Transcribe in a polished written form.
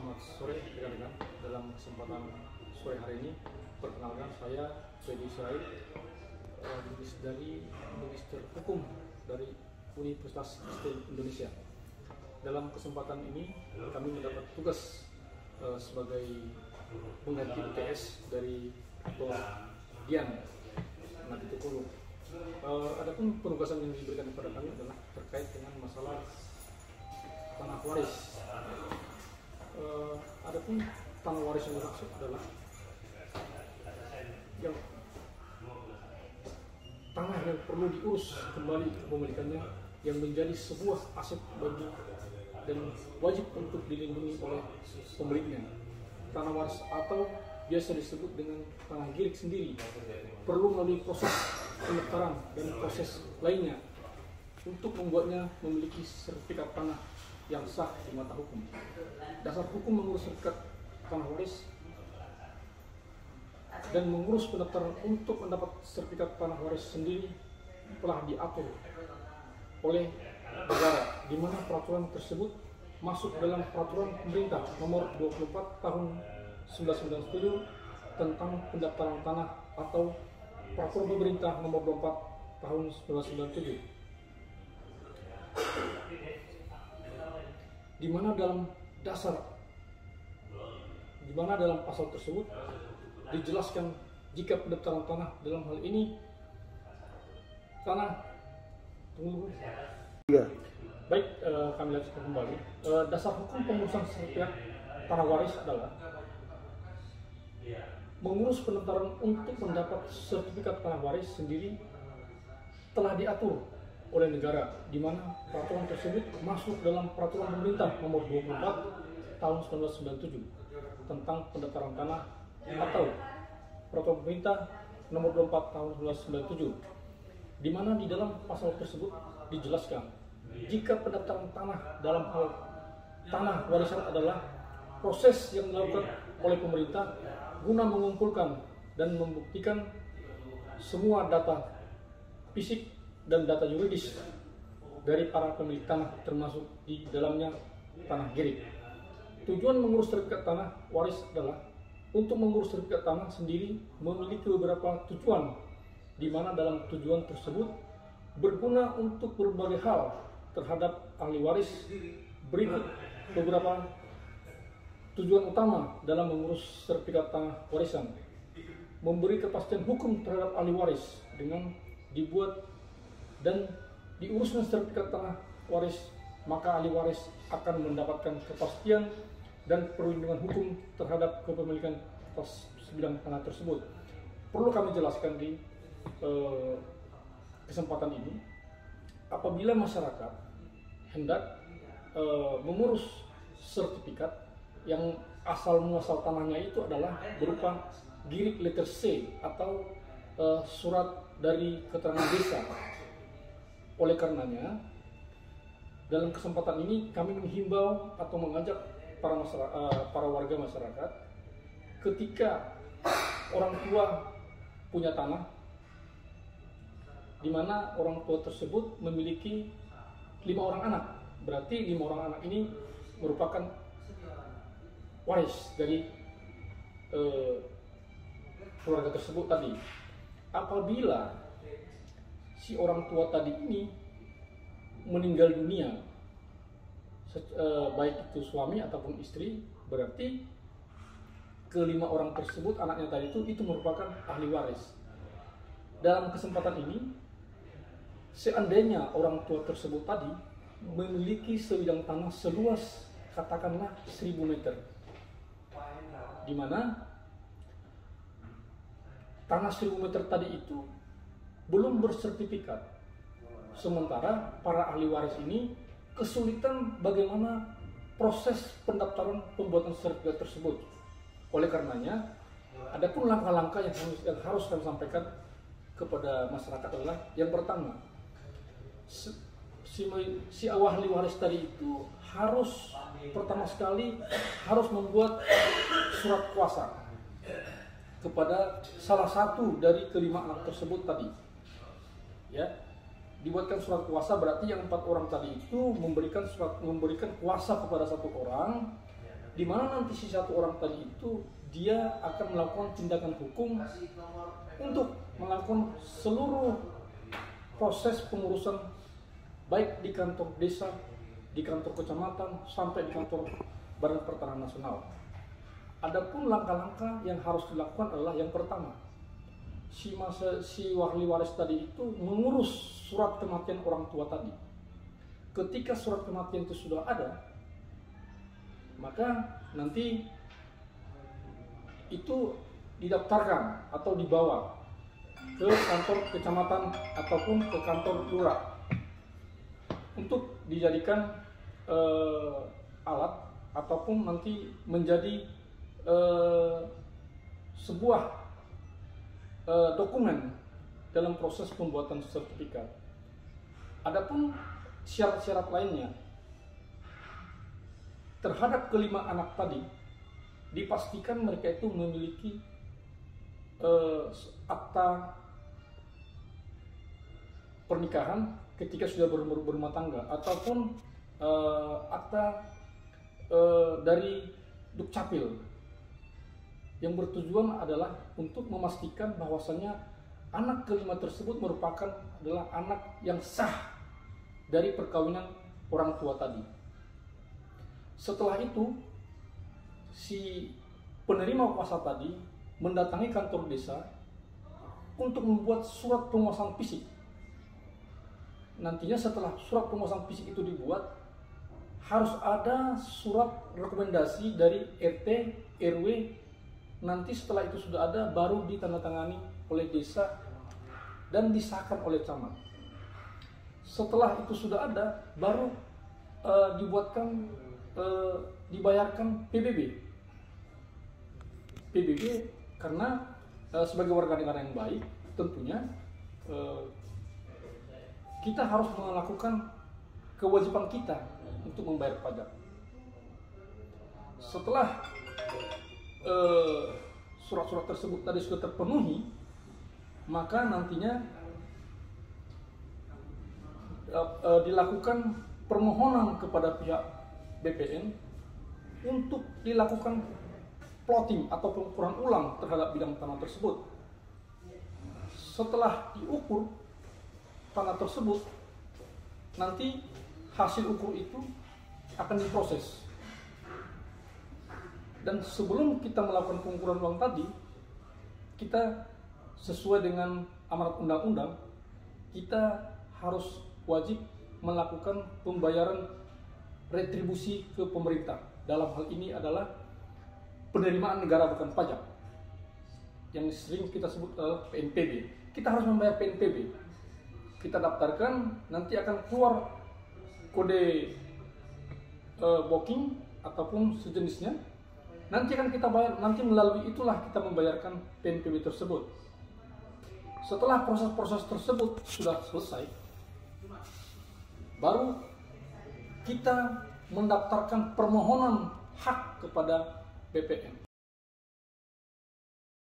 Selamat sore rekan-rekan. Dalam kesempatan sore hari ini, perkenalkan saya Fedi Said, dari Magister Hukum dari Universitas Kristen Indonesia. Dalam kesempatan ini kami mendapat tugas sebagai pengganti UTS dari Dian Natitukulu. Adapun penugasan yang diberikan kepada kami adalah terkait dengan masalah tanah waris. Adapun tanah waris yang dimaksud adalah yang tanah yang perlu diurus kembali kepemilikannya, yang menjadi sebuah aset bagi dan wajib untuk dilindungi oleh pemiliknya. Tanah waris atau biasa disebut dengan tanah girik sendiri perlu melalui proses pendaftaran dan proses lainnya untuk membuatnya memiliki sertifikat tanah yang sah di mata hukum. Dasar hukum mengurus sertifikat tanah waris dan mengurus pendaftaran untuk mendapat sertifikat tanah waris sendiri telah diatur oleh negara, di mana peraturan tersebut masuk dalam peraturan pemerintah nomor 24 tahun 1997 tentang pendaftaran tanah atau peraturan pemerintah nomor 24 tahun 1997, di mana dalam pasal tersebut dijelaskan jika pendaftaran tanah dalam hal ini baik, kami lanjutkan kembali. Dasar hukum pengurusan sertifikat tanah waris adalah mengurus pendaftaran untuk mendapat sertifikat tanah waris sendiri telah diatur oleh negara, di mana peraturan tersebut masuk dalam peraturan pemerintah nomor 24 tahun 1997 tentang pendaftaran tanah atau peraturan pemerintah nomor 24 tahun 1997, di mana di dalam pasal tersebut dijelaskan jika pendaftaran tanah dalam hal tanah warisan adalah proses yang dilakukan oleh pemerintah guna mengumpulkan dan membuktikan semua data fisik dan data yuridis dari para pemilik tanah, termasuk di dalamnya tanah girik. Tujuan mengurus sertifikat tanah waris adalah untuk mengurus sertifikat tanah sendiri memiliki beberapa tujuan, di mana dalam tujuan tersebut berguna untuk berbagai hal terhadap ahli waris. Berikut beberapa tujuan utama dalam mengurus sertifikat tanah warisan: memberi kepastian hukum terhadap ahli waris dengan dibuat dan diurusnya sertifikat tanah waris, maka ahli waris akan mendapatkan kepastian dan perlindungan hukum terhadap kepemilikan atas sebidang tanah tersebut. Perlu kami jelaskan di kesempatan ini, apabila masyarakat hendak mengurus sertifikat yang asal muasal tanahnya itu adalah berupa girik letter C atau surat dari keterangan desa. Oleh karenanya, dalam kesempatan ini kami menghimbau atau mengajak para warga masyarakat, ketika orang tua punya tanah, di mana orang tua tersebut memiliki 5 orang anak, berarti 5 orang anak ini merupakan waris dari keluarga tersebut tadi. Apabila si orang tua tadi ini meninggal dunia, baik itu suami ataupun istri, berarti ke-5 orang tersebut, anaknya tadi itu merupakan ahli waris. Dalam kesempatan ini, seandainya orang tua tersebut tadi memiliki sebidang tanah seluas katakanlah 1000 meter, di mana tanah 1000 meter tadi itu belum bersertifikat, sementara para ahli waris ini kesulitan bagaimana proses pendaftaran pembuatan sertifikat tersebut. Oleh karenanya, adapun langkah-langkah yang harus kami sampaikan kepada masyarakat adalah yang pertama, si ahli waris tadi itu harus pertama sekali harus membuat surat kuasa kepada salah satu dari ke-5 anak tersebut tadi. Ya, dibuatkan surat kuasa, berarti yang 4 orang tadi itu memberikan kuasa kepada 1 orang di mana nanti si satu orang tadi itu dia akan melakukan tindakan hukum untuk melakukan seluruh proses pengurusan baik di kantor desa, di kantor kecamatan, sampai di kantor Badan Pertanahan Nasional. Adapun langkah-langkah yang harus dilakukan adalah yang pertama, si ahli waris tadi itu mengurus surat kematian orang tua tadi. Ketika surat kematian itu sudah ada, maka nanti itu didaftarkan atau dibawa ke kantor kecamatan ataupun ke kantor lurah untuk dijadikan alat ataupun nanti menjadi sebuah dokumen dalam proses pembuatan sertifikat. Adapun syarat-syarat lainnya terhadap kelima anak tadi, dipastikan mereka itu memiliki akta pernikahan ketika sudah berumah tangga, ataupun akta dari Dukcapil yang bertujuan adalah untuk memastikan bahwasannya anak kelima tersebut merupakan adalah anak yang sah dari perkawinan orang tua tadi. Setelah itu, si penerima kuasa tadi mendatangi kantor desa untuk membuat surat penguasaan fisik. Nantinya setelah surat penguasaan fisik itu dibuat, harus ada surat rekomendasi dari RT, RW. Nanti setelah itu sudah ada, baru ditandatangani oleh desa dan disahkan oleh camat. Setelah itu sudah ada, baru dibayarkan PBB karena sebagai warga negara yang baik tentunya kita harus melakukan kewajiban kita untuk membayar pajak. Setelah surat-surat tersebut tadi sudah terpenuhi, maka nantinya dilakukan permohonan kepada pihak BPN untuk dilakukan plotting atau pengukuran ulang terhadap bidang tanah tersebut. Setelah diukur tanah tersebut, nanti hasil ukur itu akan diproses. Dan sebelum kita melakukan pengukuran ulang tadi, kita sesuai dengan amanat undang-undang, kita harus wajib melakukan pembayaran retribusi ke pemerintah. Dalam hal ini adalah penerimaan negara bukan pajak, yang sering kita sebut adalah PNPB. Kita harus membayar PNPB. Kita daftarkan, nanti akan keluar kode booking ataupun sejenisnya. Nanti akan kita bayar, nanti melalui itulah kita membayarkan PNPB tersebut. Setelah proses-proses tersebut sudah selesai, baru kita mendaftarkan permohonan hak kepada BPN.